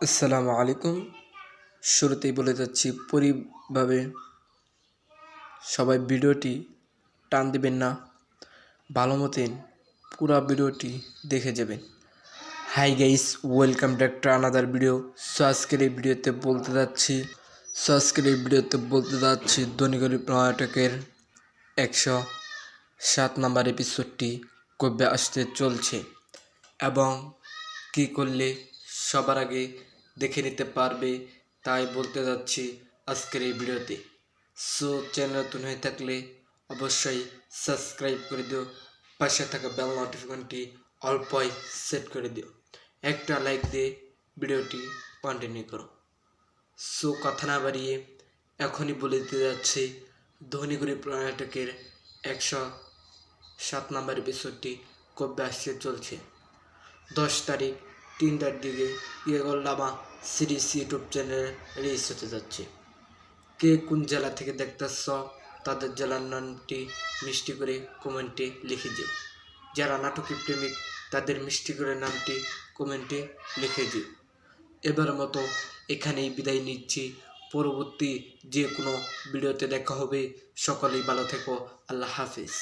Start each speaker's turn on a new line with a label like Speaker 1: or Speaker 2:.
Speaker 1: আসসালামু আলাইকুম। শুরুতেই বলে যাচ্ছি পরিভাবে সবাই ভিডিওটি টান দিবেন না, ভালো মতেন পুরা ভিডিওটি দেখে যাবেন। Hi guys, welcome back to another video. আজকের এই ভিডিওতে বলতে যাচ্ছি ধনী-গরিব নাটকের 107 নাম্বার এপিসোডটি কবে আসতে চলছে এবং কী করলে সবার আগে দেখে নিতে পারবে তাই বলতে যাচ্ছি আজকের এই ভিডিওতে। সো চ্যানেল নতুন হয়ে থাকলে অবশ্যই সাবস্ক্রাইব করে দিও, পাশে থাকা বেল নোটিফিকেশনটি অল্পই সেট করে দিও, একটা লাইক দিয়ে ভিডিওটি কন্টিনিউ করো। সো কথা না বাড়িয়ে এখনই বলে দিতে যাচ্ছি ধনী গরিব নাটকের 107 নাম্বার এপিসোডটি কবে আসতে চলছে। 10 তারিখ 3টার দিকে ইয়েগোল্লামা সিরিজ ইউটিউব চ্যানেলে রিলিজ হতে যাচ্ছে। কে কোন জেলা থেকে দেখতেছ তাদের জেলার নামটি মিষ্টি করে কমেন্টে লিখে দিও। যারা নাটকের প্রেমিক তাদের মিষ্টি করে নামটি কমেন্টে লিখে দিও। এবার মতো এখানেই বিদায় নিচ্ছি, পরবর্তী যে কোনো ভিডিওতে দেখা হবে। সকলেই ভালো থেকো, আল্লাহ হাফিজ।